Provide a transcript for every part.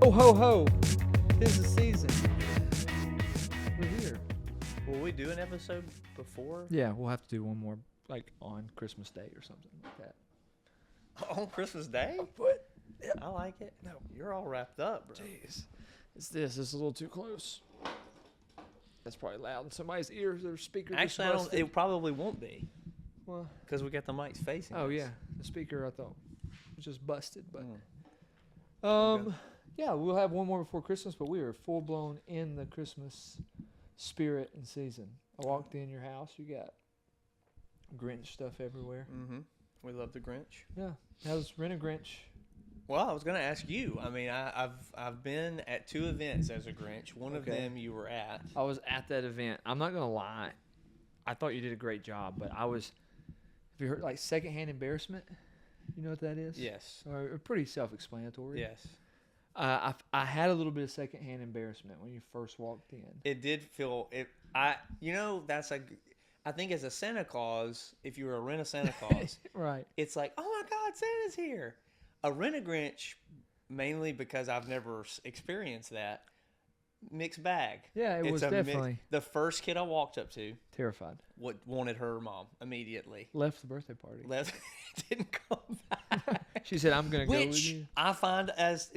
Ho, ho, ho. 'Tis the season. We're here. Will we do an episode before? Yeah, we'll have to do one more, like, on Christmas Day or something like that. On Christmas Day? But, I like it. No, you're all wrapped up, bro. jeez. This is a little too close. That's probably loud in somebody's ears. Their speaker just Actually, busted. it probably won't be Well, because we got the mics facing oh, us. yeah. The speaker, I thought, was just busted. But, Okay. yeah, we'll have one more before Christmas, but we are full-blown in the Christmas spirit and season. I walked in your house. You got Grinch stuff everywhere. Mm-hmm. We love the Grinch. Yeah. How's Rent-A-Grinch? Well, I was going to ask you. I mean, I've been at 2 events as a Grinch. One of Okay. them you were at. I was at that event. I'm not going to lie. I thought you did a great job, but I was, have you heard, like, secondhand embarrassment? You know what that is? Yes. Or pretty self-explanatory. Yes. I had a little bit of secondhand embarrassment when you first walked in. It did feel it. That's a. I think as a Santa Claus, if you were a rent a Santa Claus, Right. it's like, oh my God, Santa's here. A rent a Grinch, mainly because I've never experienced that. Mixed bag. Yeah, it was definitely the first kid I walked up to terrified. wanted her mom immediately. Left the birthday party. Left, didn't come back. She said, "I'm going to go with Which you." I find as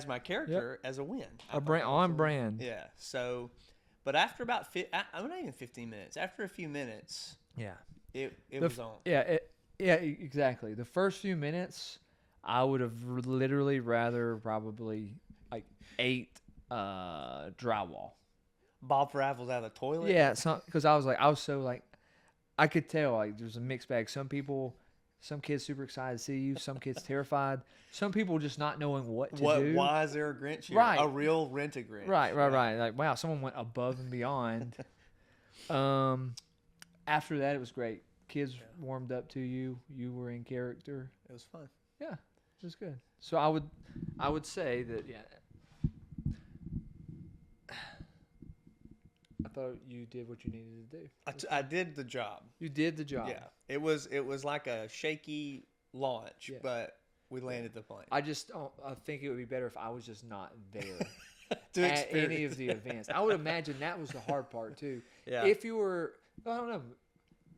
my character as a win. On brand. Yeah. So, but after about I'm not even 15 minutes. After a few minutes, Yeah. it was on. Yeah, exactly. The first few minutes, I would have literally rather probably like ate drywall. Bob Raffles out of the toilet. Yeah, because I was so like, I could tell like there's a mixed bag. Some kids super excited to see you. Some kids terrified. Some people just not knowing what to do. Why is there a Grinch here? Right. A real rent a Grinch. Right. Like, wow, someone went above and beyond. After that, it was great. Kids warmed up to you. You were in character. It was fun. Yeah, it was good. So I would say that I thought you did what you needed to do. I did the job. You did the job. Yeah. It was like a shaky launch, Yeah. but we landed the plane. I think it would be better if I was just not there To at any experience of the events. I would imagine that was the hard part too. Yeah. If you were, I don't know,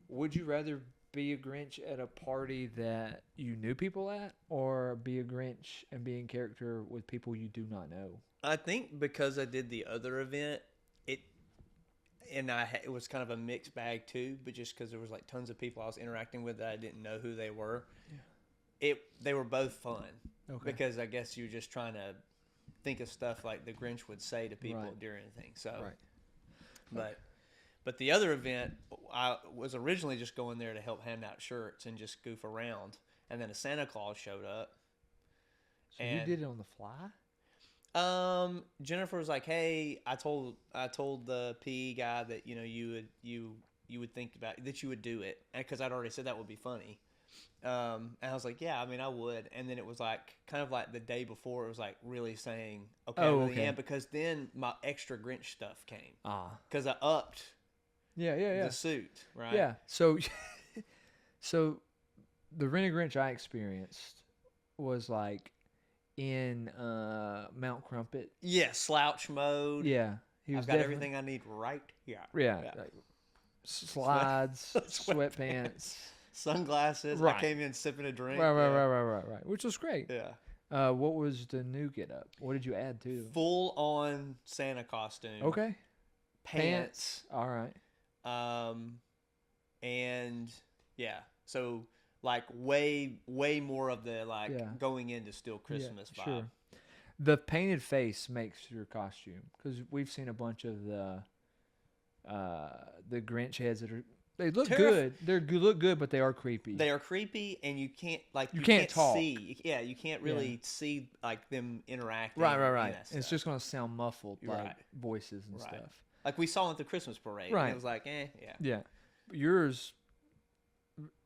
would you rather be a Grinch at a party that you knew people at, or be a Grinch and be in character with people you do not know? I think because I did the other event, it was kind of a mixed bag too, but just because there was like tons of people I was interacting with that I didn't know who they were. Yeah. They were both fun. Okay. Because I guess you're just trying to think of stuff like the Grinch would say to people during anything. So, but the other event, I was originally just going there to help hand out shirts and just goof around, and then a Santa Claus showed up. So you did it on the fly? Jennifer was like, "Hey, I told the PE guy that you would think about that you would do it, and because I'd already said that would be funny." And I was like, "Yeah, I mean, I would." And then it was like kind of like the day before, it was like really saying, "Okay, I really am," because then my extra Grinch stuff came. Because I upped. Yeah. The suit, right? Yeah. So the Rent-A-Grinch I experienced was like in Mount Crumpet. Yeah, slouch mode. Yeah, I've got everything I need right here. Yeah. Like slides, sweatpants, sunglasses. Right. I came in sipping a drink. Right. Which was great. Yeah. What was the new get up? What did you add to? Full on Santa costume. Okay. Pants. All right. And yeah, so like way more of the going into still Christmas vibe. Sure. The painted face makes your costume, because we've seen a bunch of the Grinch heads that look good. They look good, but they are creepy. They are creepy, and you can't you can't talk. See. Yeah, you can't really see like them interacting. Right. It's just gonna sound muffled, like voices and stuff. Like we saw at the Christmas parade. Right. And it was like, yeah. Yeah. Yours,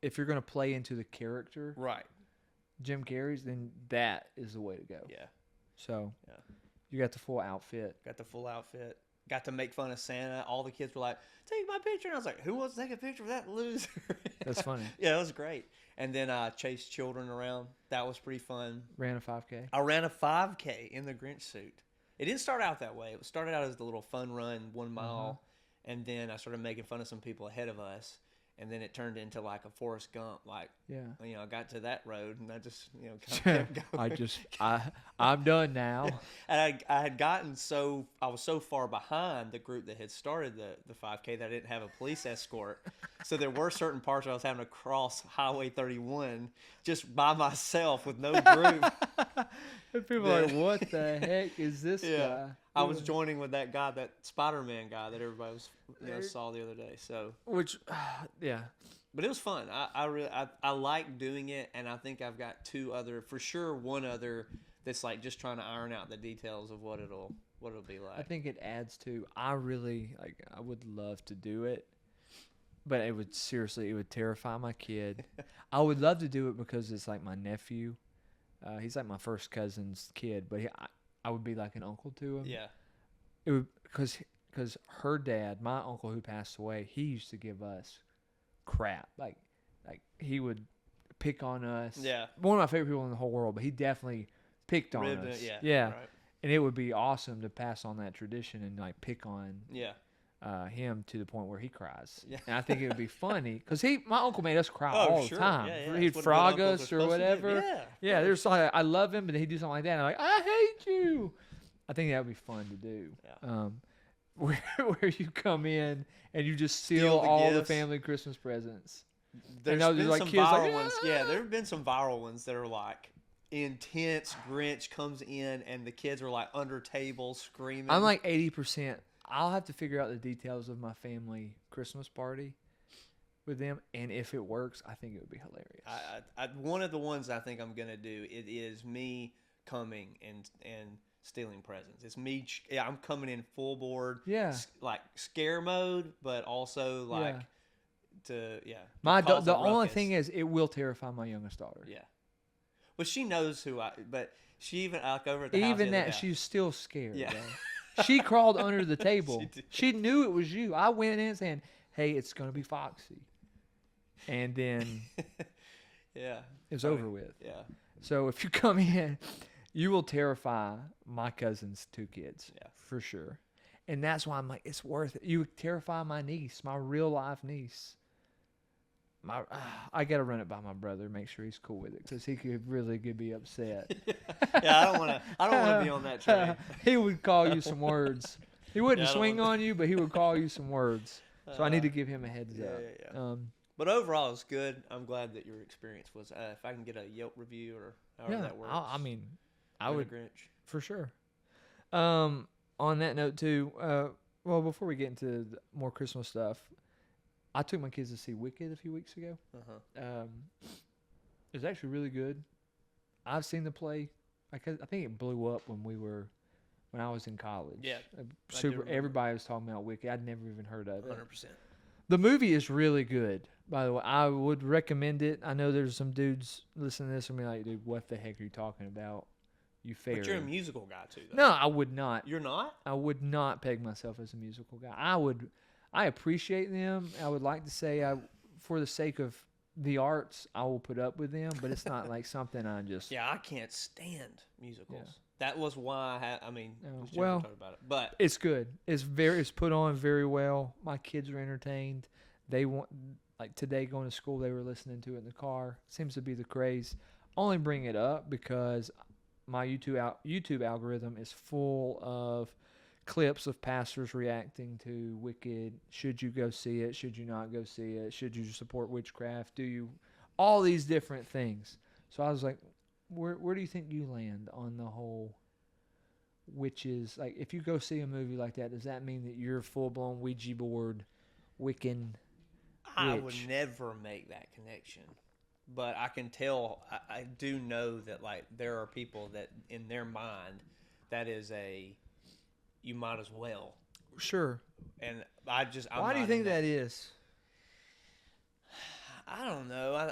if you're going to play into the character, right, Jim Carrey's, then that is the way to go. Yeah. So, you got the full outfit. Got the full outfit. got to make fun of Santa. All the kids were like, "Take my picture," and I was like, "Who wants to take a picture of that loser?" That's funny. Yeah, it was great. And then I chased children around. That was pretty fun. Ran a 5K. I ran a 5K in the Grinch suit. It didn't start out that way. It started out as the little fun run, 1 mile, and then I started making fun of some people ahead of us, and then it turned into like a Forrest Gump. Like, Yeah. I got to that road, and I just, kind of kept going. I'm done now. And I had gotten I was so far behind the group that had started the 5K that I didn't have a police escort. So there were certain parts where I was having to cross Highway 31 just by myself with no group. And people are like, what the heck is this guy? I was joining with that guy, that Spider-Man guy that everybody was saw the other day. So, yeah. But it was fun. I like doing it, and I think I've got one other that's like just trying to iron out the details of what it'll be like. I think it adds to. I would love to do it, but it would terrify my kid. I would love to do it because it's like my nephew. He's like my first cousin's kid, but I would be like an uncle to him. Yeah. It would because her dad, my uncle who passed away, he used to give us crap. Like he would pick on us. Yeah. One of my favorite people in the whole world, but he definitely picked on us. Yeah. Right. And it would be awesome to pass on that tradition and like pick on him to the point where he cries. Yeah. And I think it would be funny because my uncle made us cry all the time. Yeah, he'd frog us or whatever. Yeah. There's like, I love him, but he'd do something like that. And I'm like, I hate you. I think that would be fun to do. Yeah. Where you come in and you just steal all the family Christmas presents. There's been like some viral ones. Yeah, there have been some viral ones that are like intense. Grinch comes in and the kids are like under tables screaming. I'm like 80%. I'll have to figure out the details of my family Christmas party with them, and if it works, I think it would be hilarious. One of the ones I think I'm gonna do, it is me coming and stealing presents. It's me. I'm coming in full board. Yeah. Like scare mode, but also like the only thing is it will terrify my youngest daughter. Yeah. But she knows but she even like over at the house. Even that, she's still scared. Yeah. She crawled under the table. She knew it was you. I went in saying, "Hey, it's gonna be Foxy," and then it was over with. Yeah. So if you come in, you will terrify my cousin's 2 kids. Yeah, for sure. And that's why I'm like, it's worth it. You would terrify my niece, my real life niece. I got to run it by my brother, make sure he's cool with it, because he could be upset. Yeah, I don't want to be on that train. He would call you some words. He wouldn't swing on you, but he would call you some words. So I need to give him a heads up. Yeah. But overall, it's good. I'm glad that your experience was. If I can get a Yelp review or however that works. I would Grinch for sure. On that note too, before we get into more Christmas stuff, I took my kids to see Wicked a few weeks ago. It was actually really good. I've seen the play. I think it blew up when I was in college. Yeah, everybody was talking about Wicked. I'd never even heard of it. 100%. The movie is really good, by the way. I would recommend it. I know there's some dudes listening to this and be like, dude, what the heck are you talking about? You fairy. But you're a musical guy too, though. No, I would not. You're not? I would not peg myself as a musical guy. I appreciate them. I would like to say, for the sake of the arts, I will put up with them, but it's not like something I just... Yeah, I can't stand musicals. Yeah. That was why talked about it. But it's good. It's put on very well. My kids are entertained. They want, like today going to school, they were listening to it in the car. Seems to be the craze. Only bring it up because my YouTube algorithm is full of clips of pastors reacting to Wicked. Should you go see it? Should you not go see it? Should you support witchcraft? Do you? All these different things. So I was like, where do you think you land on the whole witches? Like, if you go see a movie like that, does that mean that you're full-blown Ouija board Wiccan I witch? would never make that connection. But I can tell, I do know that, like, there are people that, in their mind, that is you might as well. Sure. And why do you think that is? I don't know.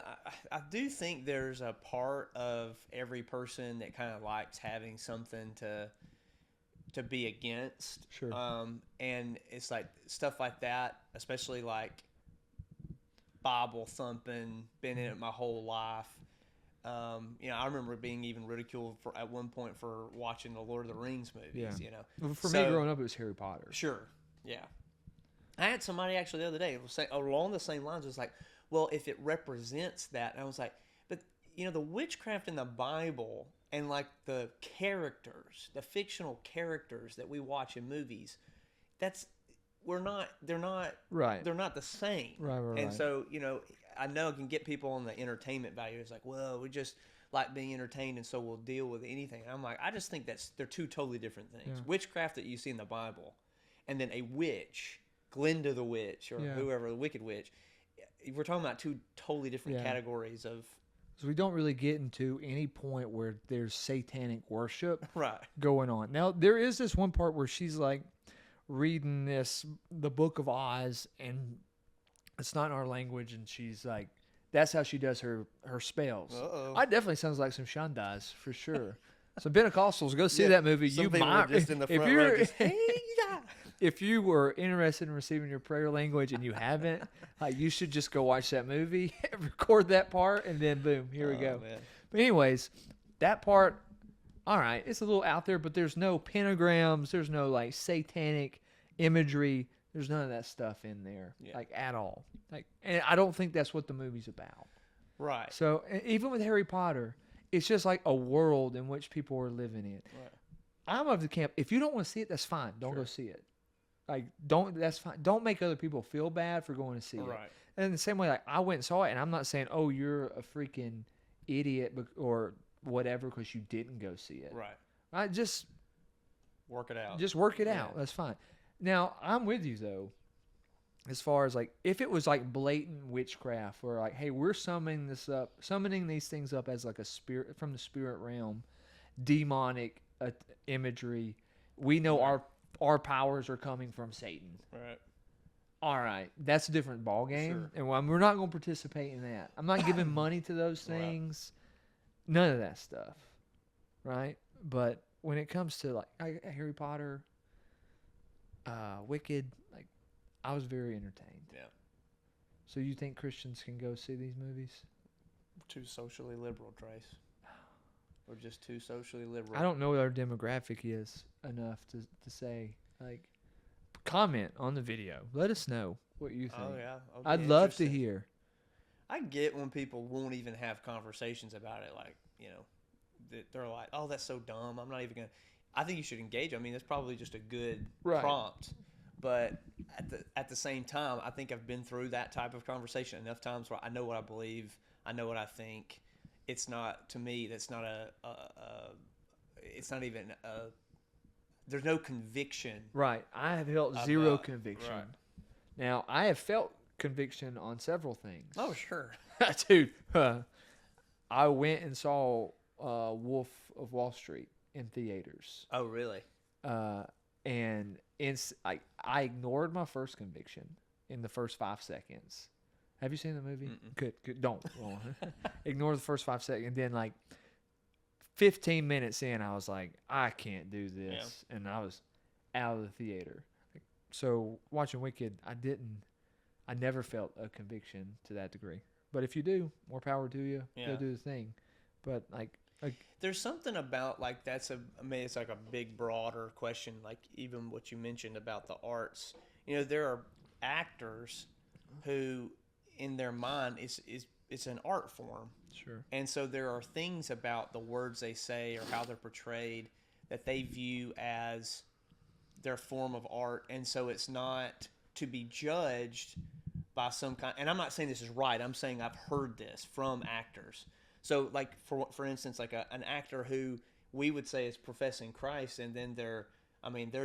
I do think there's a part of every person that kind of likes having something to be against. Sure. And it's like stuff like that, especially like Bible thumping, been in it my whole life. I remember being even ridiculed at one point for watching the Lord of the Rings movies. Yeah. Well, for me growing up, it was Harry Potter. Sure, yeah. I had somebody actually the other day say along the same lines. It was like, well, if it represents that, and I was like, but the witchcraft in the Bible and like the characters, the fictional characters that we watch in movies, they're not Right. they're not the same. Right. And so I know it can get people on the entertainment value. It's like, well, we just like being entertained, and so we'll deal with anything. And I'm like, I just think they're two totally different things. Yeah. Witchcraft that you see in the Bible, and then a witch, Glinda the witch, or whoever, the Wicked Witch. We're talking about two totally different categories of. So we don't really get into any point where there's satanic worship Right. going on. Now there is this one part where she's like reading the Book of Oz, and it's not in our language, and she's like, that's how she does her spells. Uh-oh. I definitely sounds like some Shandas for sure. Some Pentecostals, go see that movie. Some You people might, are just in the front if you're, row just, hey, yeah. if you were interested in receiving your prayer language and you haven't, like, you should just go watch that movie, record that part, and then boom, here we go. Man. But anyways, that part, all right, it's a little out there, but there's no pentagrams, there's no like satanic imagery, there's none of that stuff in there, like at all. Like, and I don't think that's what the movie's about. Right. So even with Harry Potter, it's just like a world in which people are living in. Right. I'm of the camp. If you don't want to see it, that's fine. Don't go see it. Like, that's fine. Don't make other people feel bad for going to see it. And in the same way, like, I went and saw it, and I'm not saying, oh, you're a freaking idiot or whatever because you didn't go see it. Right. I just work it out. Just work it out. That's fine. Now, I'm with you though. As far as like, if it was like blatant witchcraft, or like, hey, we're summoning these things up as like a spirit from the spirit realm, demonic imagery. We know our powers are coming from Satan. Right. All right, that's a different ball game, and we're not going to participate in that. I'm not giving money to those things. Right. None of that stuff, right? But when it comes to like Harry Potter, Wicked, like, I was very entertained. Yeah. So you think Christians can go see these movies? Too socially liberal, Trace. We're just too socially liberal. I don't know what our demographic is enough to say. Like, comment on the video. Let us know what you think. Oh, yeah. I'd love to hear. I get when people won't even have conversations about it. Like, they're like, oh, that's so dumb. I'm not even going to. I think you should engage. I mean, that's probably just a good prompt. But at the same time, I think I've been through that type of conversation enough times where I know what I believe. I know what I think. It's not, to me, that's not it's not even there's no conviction. Right. I have felt zero conviction. Right. Now, I have felt conviction on several things. Oh, sure. Dude, I went and saw Wolf of Wall Street in theaters. Oh, really? And I ignored my first conviction in the first 5 seconds. Have you seen the movie? Mm-mm. Good. Don't. Ignore the first 5 seconds. And then, like, 15 minutes in, I was like, I can't do this. Yeah. And I was out of the theater. So, watching Wicked, I never felt a conviction to that degree. But if you do, more power to you. Yeah. Go do the thing. But, like, there's something about, like, it's like a big, broader question, like even what you mentioned about the arts. There are actors who, in their mind, it's an art form. Sure. And so there are things about the words they say or how they're portrayed that they view as their form of art. And so it's not to be judged by some kind. And I'm not saying this is right. I'm saying I've heard this from actors. So, like, for instance, like an actor who we would say is professing Christ, and then they're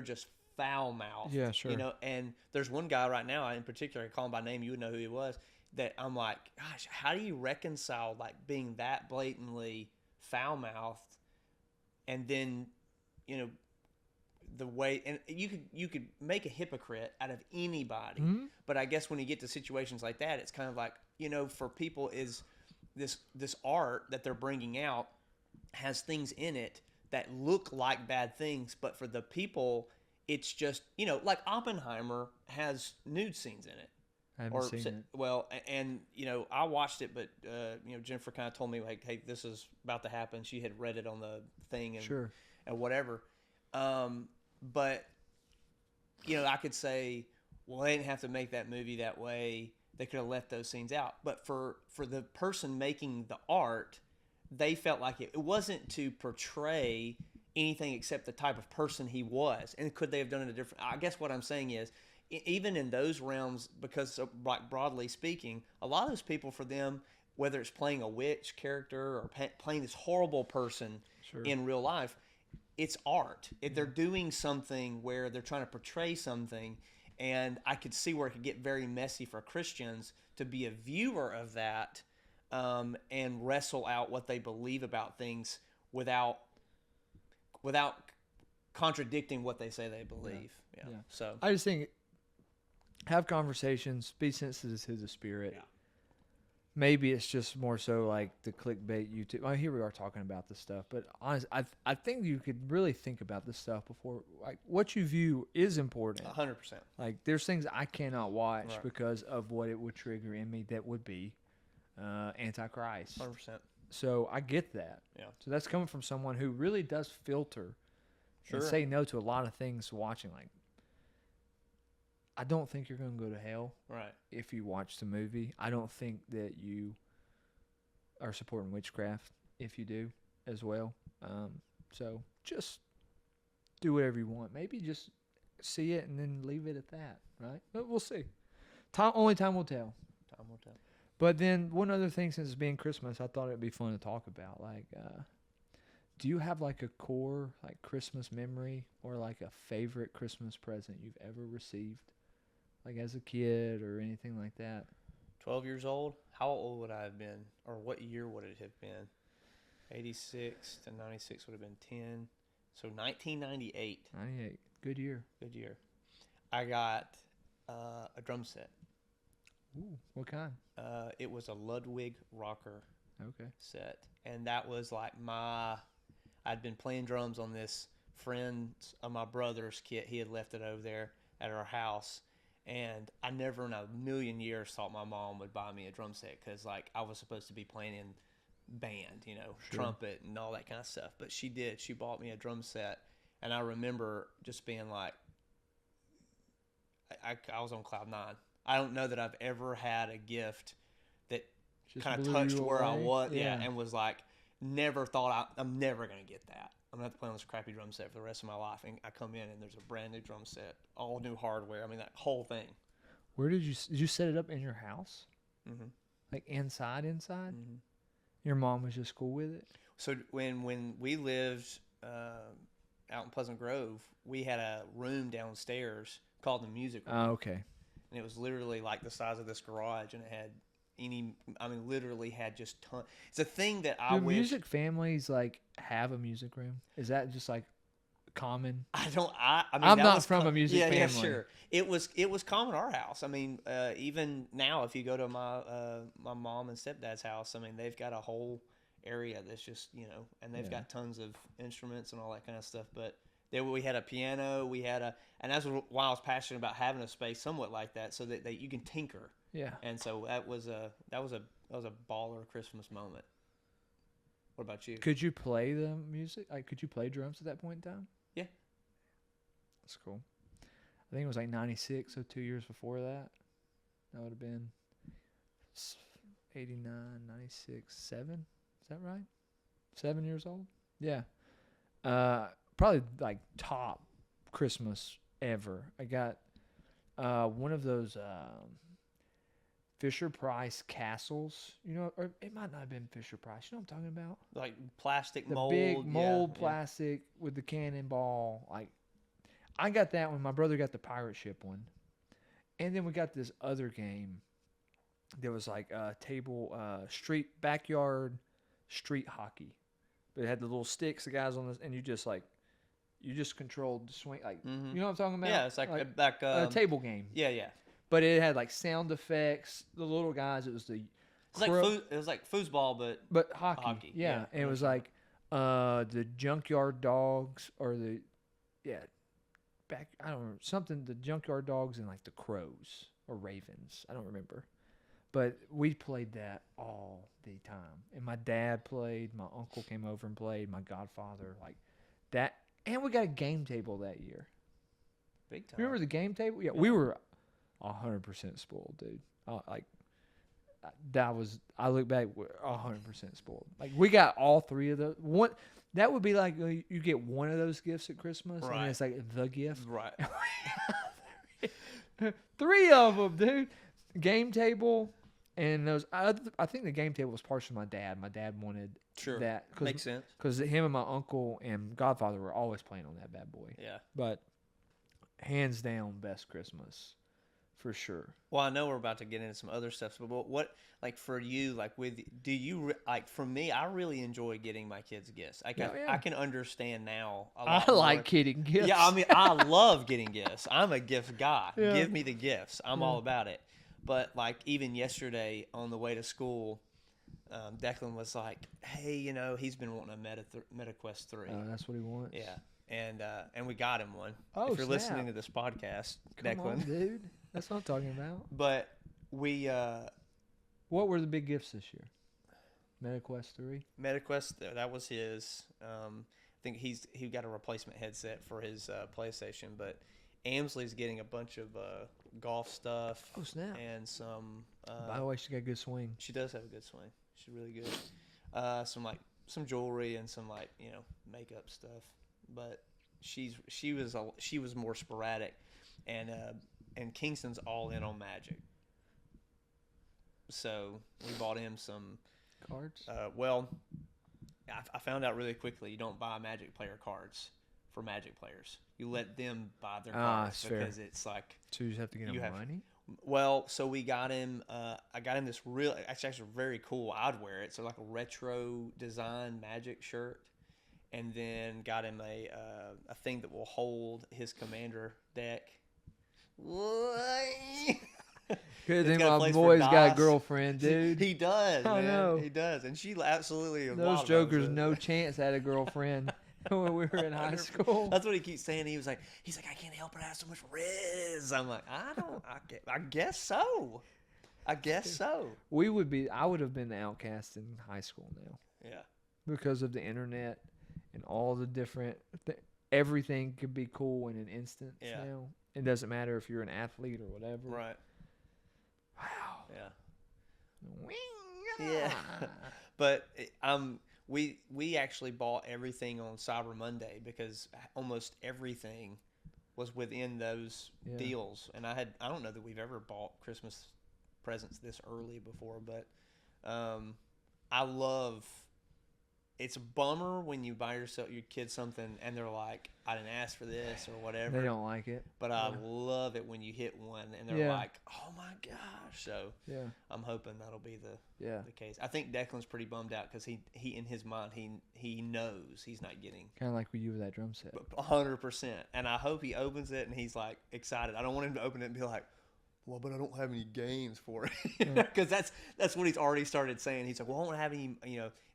just foul-mouthed. Yeah, sure. And there's one guy right now, in particular, I call him by name, you would know who he was, that I'm like, gosh, how do you reconcile, like, being that blatantly foul-mouthed, and then, the way, and you could make a hypocrite out of anybody, but I guess when you get to situations like that, it's kind of like, for people is... This art that they're bringing out has things in it that look like bad things, but for the people, it's just, like Oppenheimer has nude scenes in it. I haven't seen it. Well, and I watched it, but Jennifer kind of told me like, hey, this is about to happen. She had read it on the thing and Sure. and whatever. But I could say, well, they didn't have to make that movie that way. They could have left those scenes out. But for the person making the art, they felt like it wasn't to portray anything except the type of person he was. And could they have done it a different? I guess what I'm saying is, even in those realms, because like broadly speaking, a lot of those people, for them, whether it's playing a witch character or playing this horrible person in real life, it's art. If they're doing something where they're trying to portray something, and I could see where it could get very messy for Christians to be a viewer of that, and wrestle out what they believe about things without contradicting what they say they believe. Yeah. So I just think, have conversations, be sensitive to the Spirit. Yeah. Maybe it's just more so like the clickbait YouTube. Well, here we are talking about this stuff, but honestly, I think you could really think about this stuff before. Like, what you view is important. 100%. Like, there's things I cannot watch Right. because of what it would trigger in me that would be Antichrist. 100%. So I get that. Yeah. So that's coming from someone who really does filter and Sure. say no to a lot of things watching. Like, I don't think you're going to go to hell Right. if you watch the movie. I don't think that you are supporting witchcraft if you do as well. So just do whatever you want. Maybe just see it and then leave it at that, right? But we'll see. Only time will tell. Time will tell. But then one other thing, since it's being Christmas, I thought it'd be fun to talk about. Like, do you have like a core like Christmas memory or like a favorite Christmas present you've ever received? Like as a kid or anything like that? 12 years old? How old would I have been? Or what year would it have been? 86 to 96 would have been 10. So 1998. 98. Good year. Good year. I got a drum set. Ooh, what kind? It was a Ludwig rocker Okay. set. And that was like I'd been playing drums on this friend of my brother's kit. He had left it over there at our house. And I never in a million years thought my mom would buy me a drum set because, like, I was supposed to be playing in band, trumpet and all that kind of stuff. But she did. She bought me a drum set. And I remember just being like, I was on cloud nine. I don't know that I've ever had a gift that Just kind of blew touched you where I away? was. Yeah. And was like, never thought I'm never going to get that. I'm going to have to play on this crappy drum set for the rest of my life. And I come in and there's a brand new drum set, all new hardware. I mean, that whole thing. Where did you set it up in your house? Mm-hmm. Like inside? Mm-hmm. Your mom was just cool with it? So when we lived out in Pleasant Grove, we had a room downstairs called the music room. Oh, okay. And it was literally like the size of this garage, and it had literally had just ton. It's a thing that I Do wish. music families like have a music room? Is that just like common? I mean, I'm that not was from a music yeah, family. Yeah, sure. It was common at our house. I mean, even now, if you go to my mom and stepdad's house, I mean, they've got a whole area that's just and they've got tons of instruments and all that kind of stuff. But we had a piano, and that's why I was passionate about having a space somewhat like that, so that you can tinker. Yeah. And so that was a baller Christmas moment. What about you? Could you play the music? Like, could you play drums at that point in time? Yeah. That's cool. I think it was like 96, so 2 years before that. That would have been 89, 96, 7. Is that right? 7 years old? Yeah. Probably like top Christmas ever. I got one of those Fisher Price castles, or it might not have been Fisher Price. You know what I'm talking about? Like plastic The mold. big mold yeah. plastic with the cannonball. Like, I got that one. My brother got the pirate ship one. And then we got this other game. There was like backyard street hockey. But it had the little sticks, the guys on this, and you just controlled the swing. Like, Mhm. you know what I'm talking about? Yeah, it's like a table game. Yeah. But it had like sound effects. The little guys, it was the It was like foosball, but hockey. hockey. Yeah. Yeah, And it was I like The junkyard dogs or yeah, I don't remember something. The junkyard dogs and like the crows or ravens. I don't remember. But we played that all the time. And my dad played. My uncle came over and played. My godfather, like that. And we got a game table that year. Big time. Remember the game table? Yeah, we were 100% spoiled, dude. Like that was. I look back, we're 100% spoiled. Like we got all three of those. One that would be like you get one of those gifts at Christmas, Right. and it's like the gift. Right. Three of them, dude. Game table. And those, I think the game table was partially my dad. My dad wanted Sure. that Makes sense. because him and my uncle and godfather were always playing on that bad boy. Yeah. But hands down, best Christmas for sure. Well, I know we're about to get into some other stuff, but what like for you, like do you like for me? I really enjoy getting my kids gifts. I can understand now. I like getting gifts. Yeah, I mean, I love getting gifts. I'm a gift guy. Yeah. Give me the gifts. I'm all about it. But like even yesterday on the way to school, Declan was like, "Hey, he's been wanting a MetaQuest 3." That's what he wants. Yeah, and we got him one. Oh, if you're snap. listening to this podcast, Come Declan, on, dude. That's what I'm talking about. But we What were the big gifts this year? MetaQuest 3. MetaQuest, that was his. I think he got a replacement headset for his PlayStation, but Amsley's getting a bunch of golf stuff. Oh, snap. And some. By the way, she got a good swing. She does have a good swing. She's really good. Some jewelry and some makeup stuff, but she was more sporadic, and Kingston's all in on Magic. So we bought him some Cards? Well, I found out really quickly you don't buy Magic player cards for Magic players. You let them buy their cards because it's like So you just have to get him money? Well, so we got him. I got him this actually very cool. I'd wear it. So like a retro design Magic shirt, and then got him a thing that will hold his commander deck. Good It's thing got a my place for boy's got a dice. girlfriend, dude. He does, I man. know. He does, and she absolutely. Those jokers no chance had a girlfriend when we were in high school. That's what he keeps saying. He's like, I can't help but have so much riz. I'm like, I guess so. I guess so. I would have been the outcast in high school now. Yeah. Because of the internet and all the different, everything could be cool in an instant now. It doesn't matter if you're an athlete or whatever. Right. Wow. Yeah. Yeah. But we actually bought everything on Cyber Monday because almost everything was within those deals, and I don't know that we've ever bought Christmas presents this early before, but I love. It's a bummer when you buy your kid something and they're like, "I didn't ask for this" or whatever. They don't like it. But I love it when you hit one and they're like, "Oh my gosh!" So I'm hoping that'll be the case. I think Declan's pretty bummed out because he in his mind he knows he's not getting kind of like with you with that drum set. 100%. And I hope he opens it and he's like excited. I don't want him to open it and be like, "Well, but I don't have any games for it," because that's what he's already started saying. He's like, "Well, I don't have any,"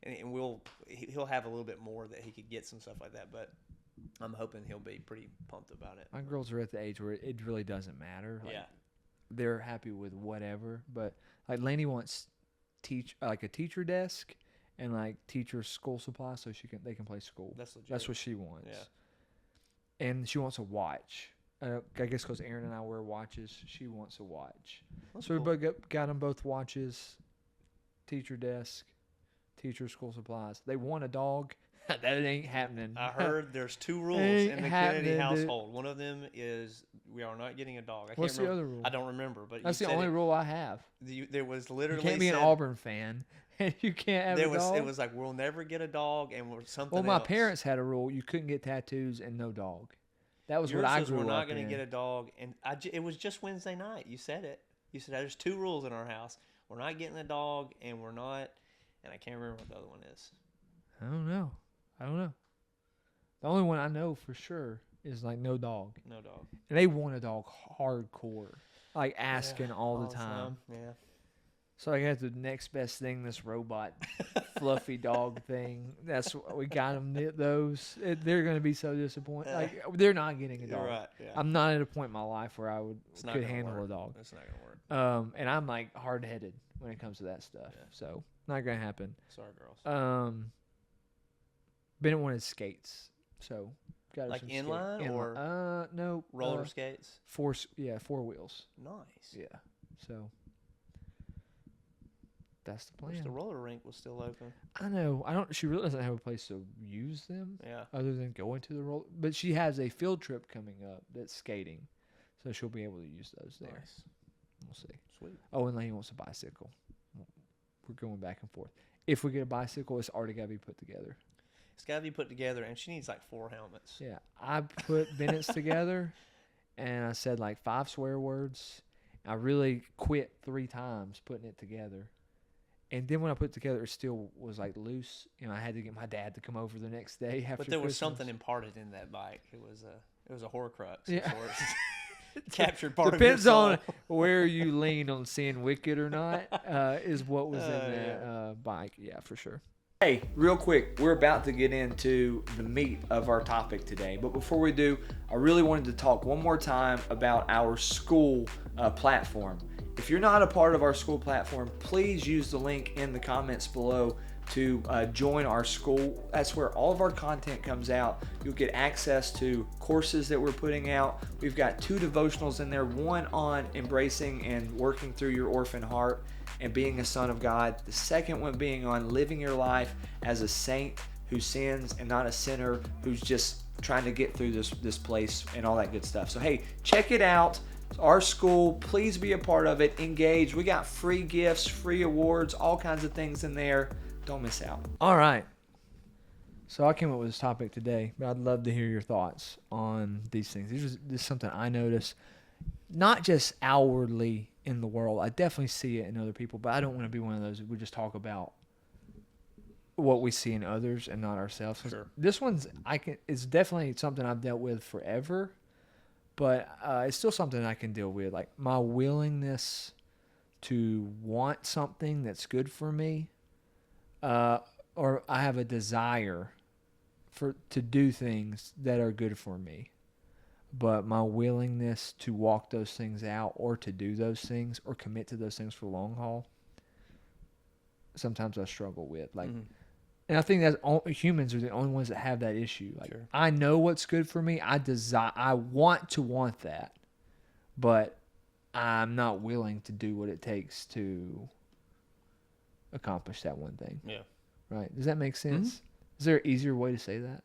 and he'll have a little bit more that he could get some stuff like that. But I'm hoping he'll be pretty pumped about it. My girls are at the age where it really doesn't matter. Like, yeah, they're happy with whatever. But like Lainey wants a teacher desk and like teacher school supplies so they can play school. That's legit. That's what she wants. Yeah, and she wants a watch. I guess because Aaron and I wear watches, she wants a watch. That's so cool. we both got them both watches, teacher desk, teacher school supplies. They want a dog. That ain't happening. I heard there's 2 rules Ain't in the happening, Kennedy dude. household. One of them is we are not getting a dog. What's the other rule? I don't remember, but That's you the said only it. rule I have. There was You literally can't be an said- Auburn fan and you can't have a dog. It was like we'll never get a dog and we're something. Well, my else. parents had a rule: you couldn't get tattoos and no dog. That was Yours what I says grew we're not up going in. to get a dog, and it was just Wednesday night. You said it. You said there's 2 rules in our house: we're not getting a dog, and we're not. And I can't remember what the other one is. I don't know. The only one I know for sure is like no dog. No dog. And they want a dog hardcore, like asking all the time. Yeah. So I got the next best thing, this robot fluffy dog thing. That's what we got them those. They're going to be so disappointed. Like they're not getting a You're dog. right. Yeah. I'm not at a point in my life where I It's not could gonna handle work. a dog. It's not gonna work. And I'm like hard headed when it comes to that stuff. Yeah. So not gonna happen. Sorry, girls. Bennett wanted skates, so got her Like some inline or no roller skates. four wheels. Nice. Yeah, so that's the Wish plan. the roller rink was still open. I know. I don't. She really doesn't have a place to use them. Yeah. Other than going to the roller, but she has a field trip coming up that's skating, so she'll be able to use those there. Nice. We'll see. Sweet. Oh, and Lane wants a bicycle. We're going back and forth. If we get a bicycle, it's already got to be put together. It's got to be put together, and she needs like 4 helmets. Yeah, I put Bennett's together, and I said like 5 swear words. I really quit 3 times putting it together, and then when I put it together, it still was like loose. You know, I had to get my dad to come over the next day after. But there was Christmas. something imparted in that bike. It was a Horcrux. Yeah. Of sorts. Captured part Depends of your on soul. where you lean on seeing Wicked or not, is what was in that bike. Yeah, for sure. Hey, real quick, we're about to get into the meat of our topic today. But before we do, I really wanted to talk one more time about our SKOOL platform. If you're not a part of our SKOOL platform, please use the link in the comments below to join our SKOOL. That's where all of our content comes out. You'll get access to courses that we're putting out. We've got 2 devotionals in there, one on embracing and working through your orphan heart and being a son of God. The second one being on living your life as a saint who sins and not a sinner who's just trying to get through this place and all that good stuff. So hey, check it out. It's our SKOOL. Please be a part of it. Engage. We got free gifts, free awards, all kinds of things in there. Don't miss out. All right. So I came up with this topic today, but I'd love to hear your thoughts on these things. This is something I notice, not just outwardly in the world. I definitely see it in other people, but I don't want to be one of those that we just talk about what we see in others and not ourselves. Sure. This one's it's definitely something I've dealt with forever, but it's still something I can deal with. Like my willingness to want something that's good for me. Or I have a desire to do things that are good for me, but my willingness to walk those things out or to do those things or commit to those things for the long haul, sometimes I struggle with. Like, and I think that humans are the only ones that have that issue. Like, Sure. I know what's good for me. I want to want that, but I'm not willing to do what it takes to accomplish that one thing. Yeah. Right. Does that make sense? Is there an easier way to say that?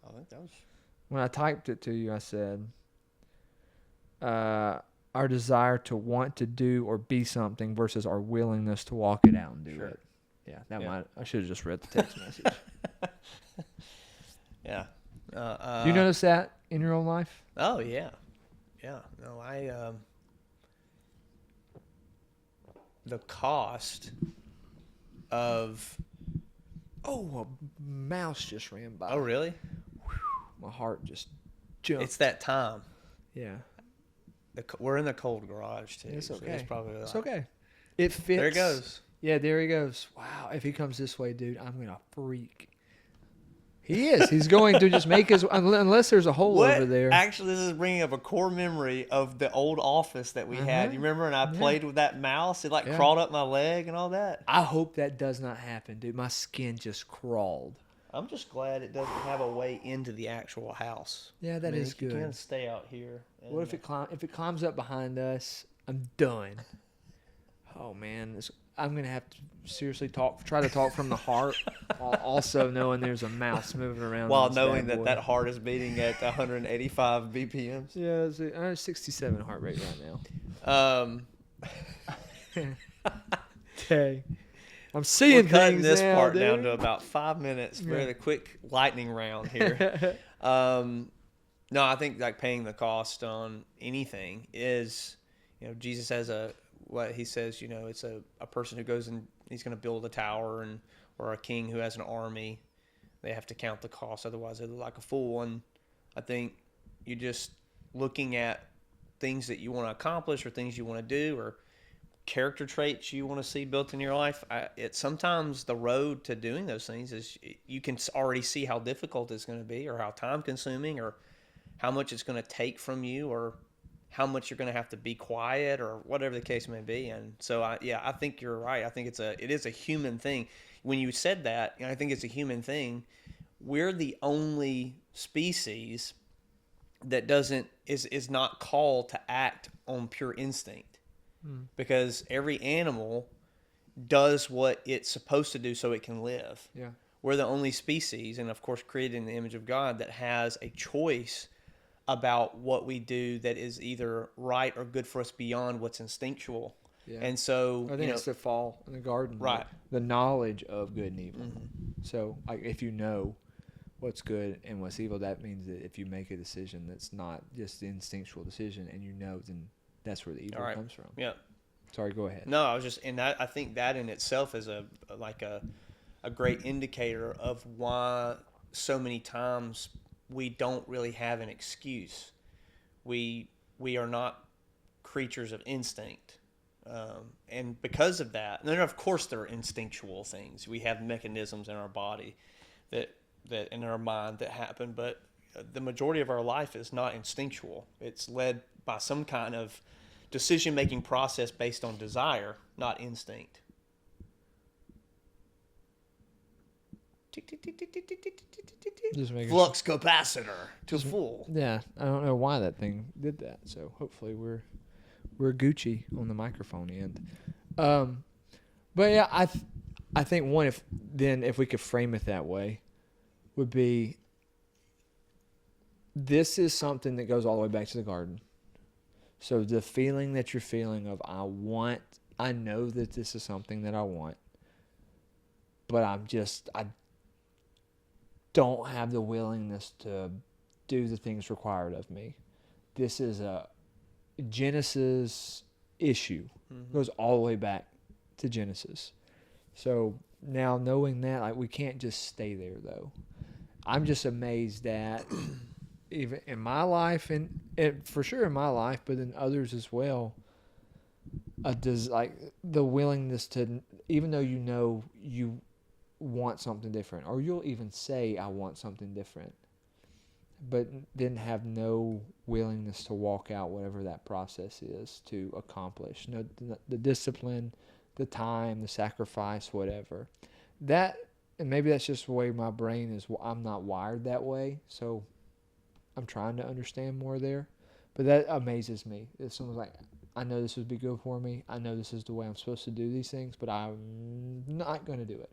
I think that was. When I typed it to you, I said, our desire to want to do or be something versus our willingness to walk it out and do it. Yeah, I should have just read the text message. Yeah. Do you notice that in your own life? Oh yeah, yeah. No, the cost of. Oh, a mouse just ran by. Oh really? My heart just jumped. It's that time. Yeah. We're in the cold garage too. It's okay. So it's probably It's okay. It fits. There it goes. Yeah, there he goes. Wow, if he comes this way, dude, I'm going to freak. He is. He's going to just make his... Unless there's a hole over there. Actually, this is bringing up a core memory of the old office that we had. You remember? And I played with that mouse. It crawled up my leg and all that. I hope that does not happen, dude. My skin just crawled. I'm just glad it doesn't have a way into the actual house. Yeah, that is good. You can stay out here. What if it climbs up behind us? I'm done. Oh, man. I'm going to have to seriously try to talk from the heart, while also knowing there's a mouse moving around. While knowing that heart is beating at 185 BPMs. Yeah, it's 67 heart rate right now. Okay. I'm seeing We're cutting things this now, part dude. down to about 5 minutes. We're in a quick lightning round here. No, I think paying the cost on anything is, Jesus has what he says, it's a person who goes and he's going to build a tower or a king who has an army. They have to count the cost. Otherwise they look like a fool. And I think you're just looking at things that you want to accomplish or things you want to do or character traits you want to see built in your life, it's sometimes the road to doing those things is you can already see how difficult it's going to be, or how time consuming, or how much it's going to take from you, or how much you're going to have to be quiet, or whatever the case may be. And so I think you're right. I think it is a human thing. When you said that, I think it's a human thing. We're the only species that is not called to act on pure instinct, because every animal does what it's supposed to do so it can live. Yeah. We're the only species, and of course created in the image of God, that has a choice about what we do that is either right or good for us beyond what's instinctual. Yeah. And so I think it's the fall in the garden. Right. The knowledge of good and evil. So like, if you know what's good and what's evil, that means that if you make a decision that's not just the instinctual decision, and you know, then that's where the evil comes from. Yeah. Sorry, go ahead. No, I was just, and I think that in itself is a great indicator of why so many times we don't really have an excuse. We are not creatures of instinct, and because of that, and then of course there are instinctual things. We have mechanisms in our body that in our mind that happen, but the majority of our life is not instinctual. It's led by some kind of decision-making process based on desire, not instinct. Just making Flux capacitor to full. Yeah, I don't know why that thing did that. So hopefully we're Gucci on the microphone end. But yeah, I think one, if we could frame it that way, would be, this is something that goes all the way back to the garden. So the feeling that you're feeling of I know that this is something that I want, but I don't have the willingness to do the things required of me. This is a Genesis issue. Goes all the way back to Genesis. So now, knowing that, like, we can't just stay there, though. I'm just amazed that even in my life, and for sure in my life, but in others as well, like the willingness to, even though you know you want something different, or you'll even say, I want something different, but then have no willingness to walk out whatever that process is to accomplish. No, the discipline, the time, the sacrifice, whatever. That, and maybe that's just the way my brain is. I'm not wired that way, so I'm trying to understand more there. But that amazes me. If someone's like, I know this would be good for me. I know this is the way I'm supposed to do these things, but I'm not going to do it.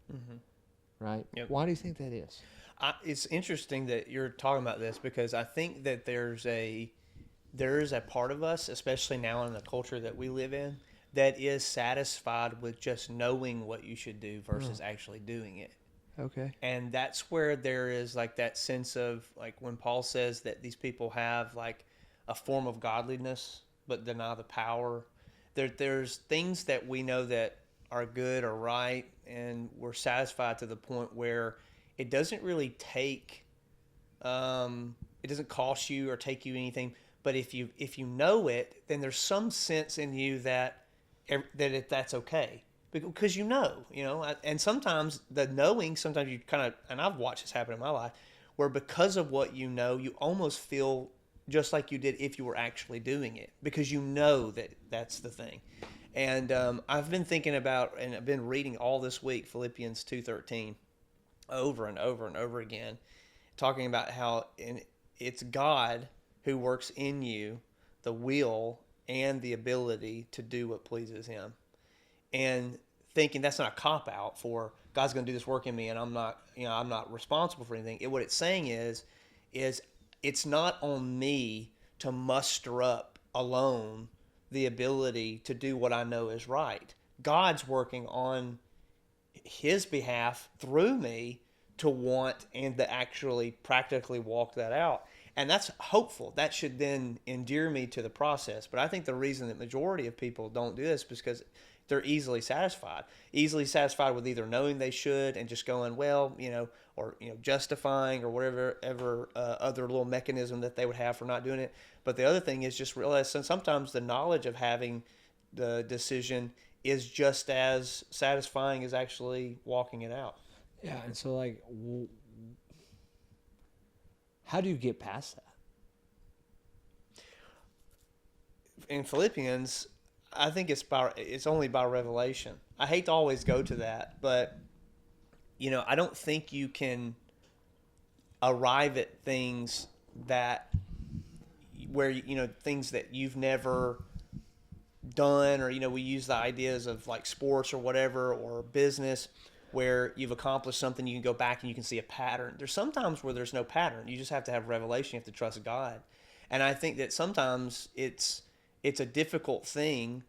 Right? Yep. Why do you think that is? It's interesting that you're talking about this, because I think that there is a part of us, especially now in the culture that we live in, that is satisfied with just knowing what you should do versus actually doing it. Okay. And that's where there is like that sense of, like, when Paul says that these people have like a form of godliness but deny the power. There's things that we know that are good or right, and we're satisfied to the point where it doesn't really take, it doesn't cost you or take you anything. But if you know it, then there's some sense in you that that's okay, because you know. And sometimes the knowing, sometimes you kind of, and I've watched this happen in my life, where because of what you know, you almost feel just like you did if you were actually doing it, because you know that that's the thing. And I've been thinking about, and I've been reading all this week, Philippians 2:13, over and over and over again, talking about how it's God who works in you the will and the ability to do what pleases Him. And thinking that's not a cop-out for God's going to do this work in me, and I'm not responsible for anything. What it's saying is it's not on me to muster up alone the ability to do what I know is right. God's working on His behalf through me to want and to actually practically walk that out. And that's hopeful. That should then endear me to the process. But I think the reason that majority of people don't do this is because they're easily satisfied with either knowing they should and just going, well, or justifying or whatever other little mechanism that they would have for not doing it. But the other thing is just realize sometimes the knowledge of having the decision is just as satisfying as actually walking it out. Yeah, and so like, how do you get past that? In Philippians, I think it's only by revelation. I hate to always go to that, but I don't think you can arrive at things that where things that you've never done, or we use the ideas of like sports or whatever, or business, where you've accomplished something, you can go back and you can see a pattern. There's sometimes where there's no pattern. You just have to have revelation. You have to trust God. And I think that sometimes it's a difficult thing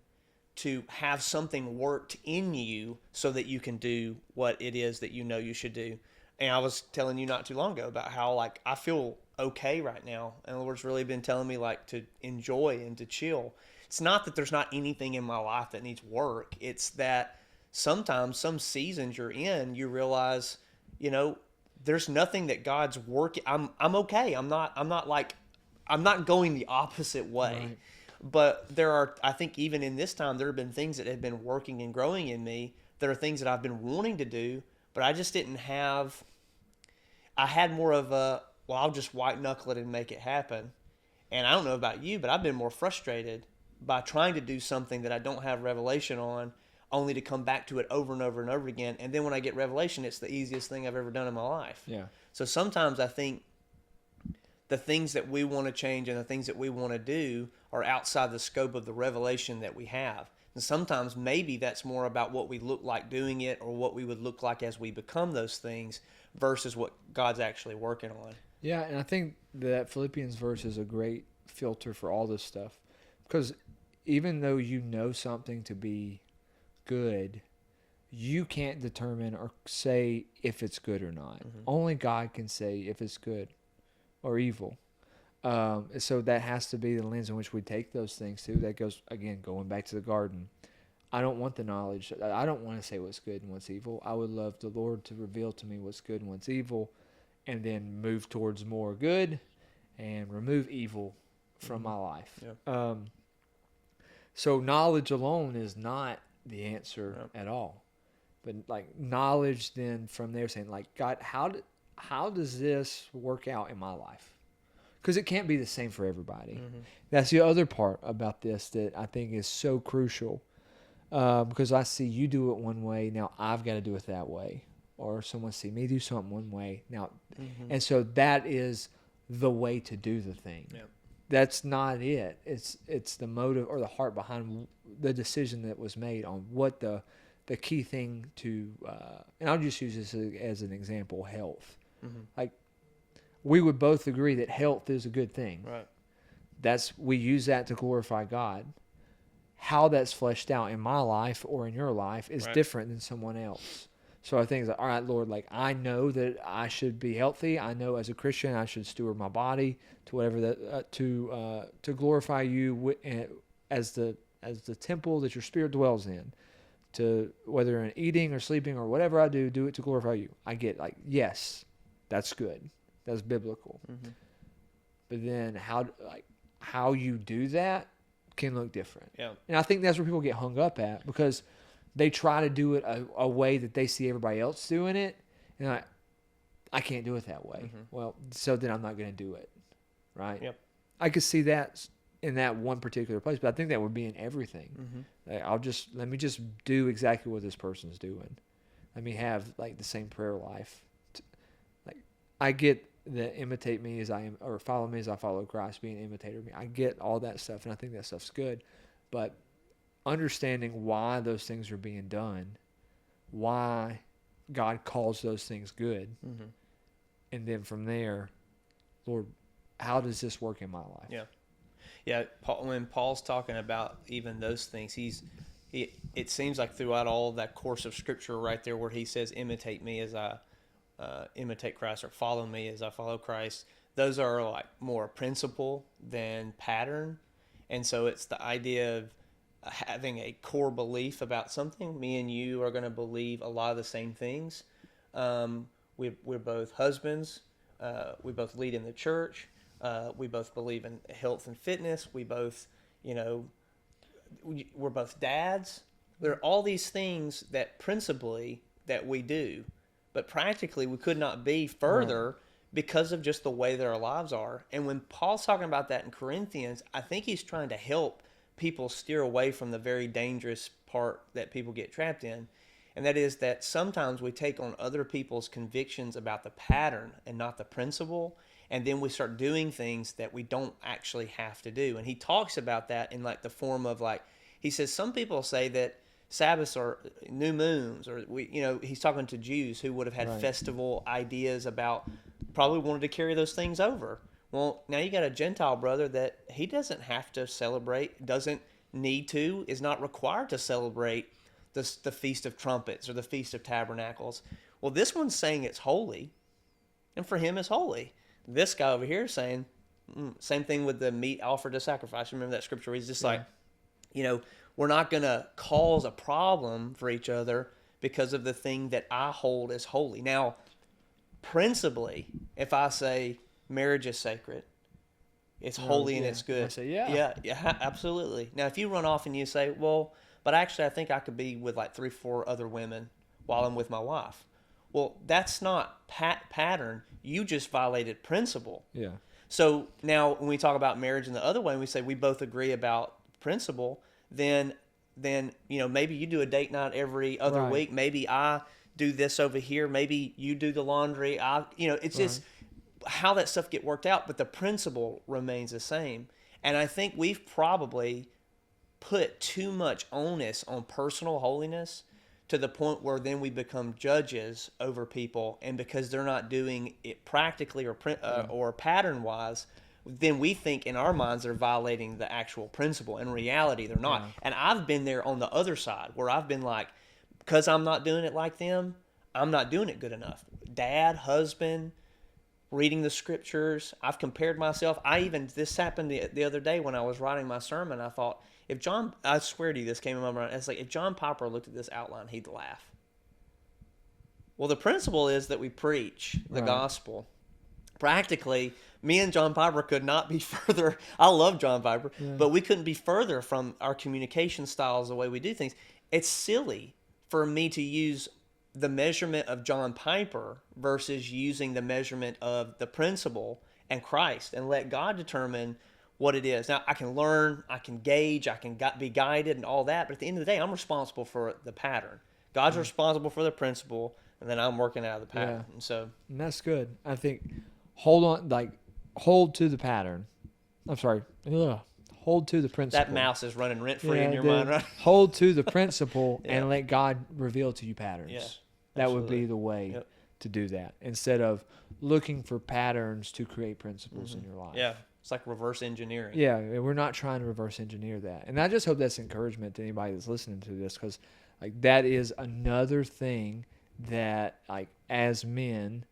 to have something worked in you so that you can do what it is that you should do. And I was telling you not too long ago about how like I feel okay right now, and the Lord's really been telling me like to enjoy and to chill. It's not that there's not anything in my life that needs work. It's that sometimes some seasons you're in, you realize, there's nothing that God's working. I'm okay. I'm not going the opposite way. Right. But I think even in this time, there have been things that have been working and growing in me. There are things that I've been wanting to do, but I just didn't have, I had more of a, well, I'll just white knuckle it and make it happen. And I don't know about you, but I've been more frustrated by trying to do something that I don't have revelation on, only to come back to it over and over and over again. And then when I get revelation, it's the easiest thing I've ever done in my life. Yeah. So sometimes I think the things that we want to change and the things that we want to do are outside the scope of the revelation that we have. And sometimes maybe that's more about what we look like doing it, or what we would look like as we become those things, versus what God's actually working on. Yeah, and I think that Philippians verse is a great filter for all this stuff. Because even though you know something to be good, you can't determine or say if it's good or not. Mm-hmm. Only God can say if it's good or evil. So that has to be the lens in which we take those things too. That goes, again, going back to the garden. I don't want the knowledge. I don't want to say what's good and what's evil. I would love the Lord to reveal to me what's good and what's evil, and then move towards more good and remove evil from my life. Yeah. So knowledge alone is not the answer at all. But like knowledge, then from there saying like, God, how does this work out in my life? Because it can't be the same for everybody. Mm-hmm. That's the other part about this that I think is so crucial. Because I see you do it one way, now I've got to do it that way. Or someone see me do something one way, now. Mm-hmm. And so that is the way to do the thing. Yep. That's not it. It's the motive or the heart behind the decision that was made on what the key thing to, and I'll just use this as an example, health. Mm-hmm. Like, we would both agree that health is a good thing. Right. We use that to glorify God. How that's fleshed out in my life or in your life is Right. different than someone else. So I think it's like, all right, Lord, like I know that I should be healthy. I know as a Christian I should steward my body to whatever that to glorify you as the temple that your Spirit dwells in. To whether in eating or sleeping or whatever I do it to glorify you. I get like, yes, that's good. That's biblical. Mm-hmm. But then how you do that can look different. Yeah. And I think that's where people get hung up at, because they try to do it a way that they see everybody else doing it, and I can't do it that way. Mm-hmm. Well, so then I'm not going to do it, right? Yep. I could see that in that one particular place, but I think that would be in everything. Mm-hmm. Like, let me just do exactly what this person's doing. Let me have like the same prayer life. Like, I get that imitate me as I am, or follow me as I follow Christ, be an imitator of me. I get all that stuff, and I think that stuff's good. But understanding why those things are being done, why God calls those things good, Mm-hmm. and then from there, Lord, how does this work in my life? Yeah. Yeah, when Paul's talking about even those things, it seems like throughout all that course of Scripture right there where he says, imitate me as I imitate Christ, or follow me as I follow Christ, those are like more principle than pattern. And so it's the idea of having a core belief about something. Me and you are going to believe a lot of the same things. We're both husbands. We both lead in the church. We both believe in health and fitness. We both, we're both dads. There are all these things that principally that we do, but practically we could not be further because of just the way that our lives are. And when Paul's talking about that in Corinthians, I think he's trying to help people steer away from the very dangerous part that people get trapped in. And that is that sometimes we take on other people's convictions about the pattern and not the principle. And then we start doing things that we don't actually have to do. And he talks about that in like the form of like, he says, some people say that Sabbaths are new moons, or he's talking to Jews who would have had festival ideas about, probably wanted to carry those things over. Well, now you got a Gentile brother that he doesn't have to celebrate, doesn't need to, is not required to celebrate the Feast of Trumpets or the Feast of Tabernacles. Well, this one's saying it's holy, and for him it's holy. This guy over here is saying, same thing with the meat offered to sacrifice. Remember that scripture? He's just like, we're not going to cause a problem for each other because of the thing that I hold as holy. Now, principally, if I say marriage is sacred, it's holy and it's good. I say, yeah, absolutely. Now, if you run off and you say, well, but actually I think I could be with like 3-4 other women while I'm with my wife. Well, that's not pattern. You just violated principle. Yeah. So now when we talk about marriage in the other way, and we say we both agree about principle, then maybe you do a date night every other week. Maybe I do this over here. Maybe you do the laundry. It's just how that stuff get worked out, but the principle remains the same. And I think we've probably put too much onus on personal holiness to the point where then we become judges over people, and because they're not doing it practically or pattern wise, then we think in our minds they're violating the actual principle. In reality, they're not. And I've been there on the other side where I've been like, because I'm not doing it like them, I'm not doing it good enough. Dad, husband, reading the scriptures. I've compared myself. This happened the other day when I was writing my sermon. I thought, I swear to you, this came in my mind. It's like, if John Piper looked at this outline, he'd laugh. Well, the principle is that we preach the gospel. Practically, me and John Piper could not be further. I love John Piper, but we couldn't be further from our communication styles, the way we do things. It's silly for me to use the measurement of John Piper versus using the measurement of the principle and Christ, and let God determine what it is. Now, I can learn, I can gauge, I can be guided and all that, but at the end of the day, I'm responsible for the pattern. God's responsible for the principle, and then I'm working out of the pattern. Yeah. And that's good. I think hold to the pattern. I'm sorry. Hold to the principle. That mouse is running rent-free in your mind, right? Hold to the principle and let God reveal to you patterns. Yeah, that would be the way to do that, instead of looking for patterns to create principles in your life. Yeah. It's like reverse engineering. Yeah, we're not trying to reverse engineer that. And I just hope that's encouragement to anybody that's listening to this, because that is another thing that as men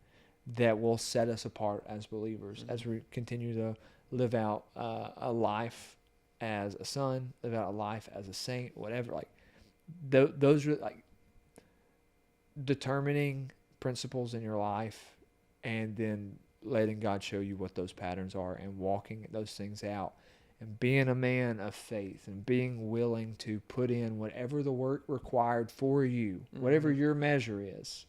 that will set us apart as believers as we continue to live out a life as a son, live out a life as a saint, whatever. Those are determining principles in your life, and then letting God show you what those patterns are and walking those things out, and being a man of faith and being willing to put in whatever the work required for you, whatever your measure is.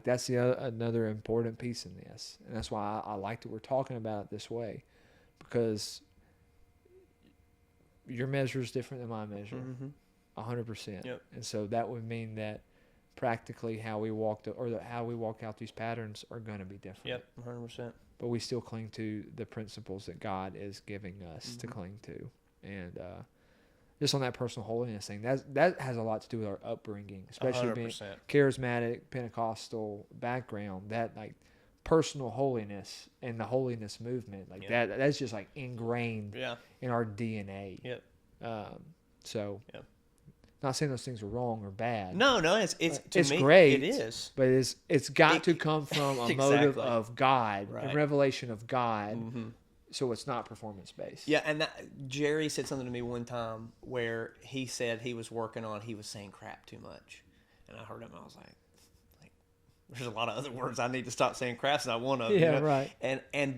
That's another important piece in this. And that's why I like that we're talking about it this way, because your measure is different than my measure, 100%. Yep. And so that would mean that practically how we walk out these patterns are going to be different. Yep, 100%. But we still cling to the principles that God is giving us to cling to. And just on that personal holiness thing, that has a lot to do with our upbringing, especially 100%. Being charismatic, Pentecostal background. That personal holiness and the holiness movement, that's just ingrained in our DNA. Yep. Not saying those things are wrong or bad. No, it's to me, great. It is, but it's got to come from a motive of God, a revelation of God. So it's not performance based. Yeah, and Jerry said something to me one time where he said he was saying crap too much, and I heard him. I was like, there's a lot of other words I need to stop saying crap's not one of them. Yeah, right.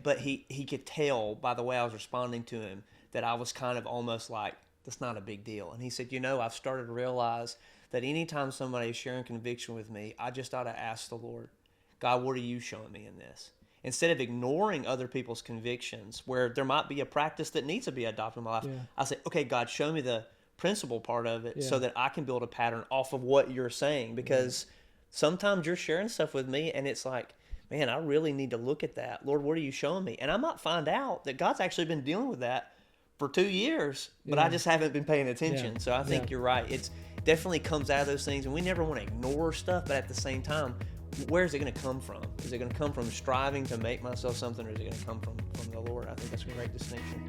But he could tell by the way I was responding to him that I was kind of almost like that's not a big deal. And he said, I've started to realize that anytime somebody is sharing conviction with me, I just ought to ask the Lord, God, what are you showing me in this? Instead of ignoring other people's convictions, where there might be a practice that needs to be adopted in my life, I say, okay, God, show me the principle part of it so that I can build a pattern off of what you're saying. Because sometimes you're sharing stuff with me and it's like, man, I really need to look at that. Lord, what are you showing me? And I might find out that God's actually been dealing with that for 2 years, but I just haven't been paying attention. So I think you're right. It's definitely comes out of those things, and we never want to ignore stuff, but at the same time, where is it going to come from? Is it going to come from striving to make myself something, or is it going to come from the Lord? I think that's a great distinction.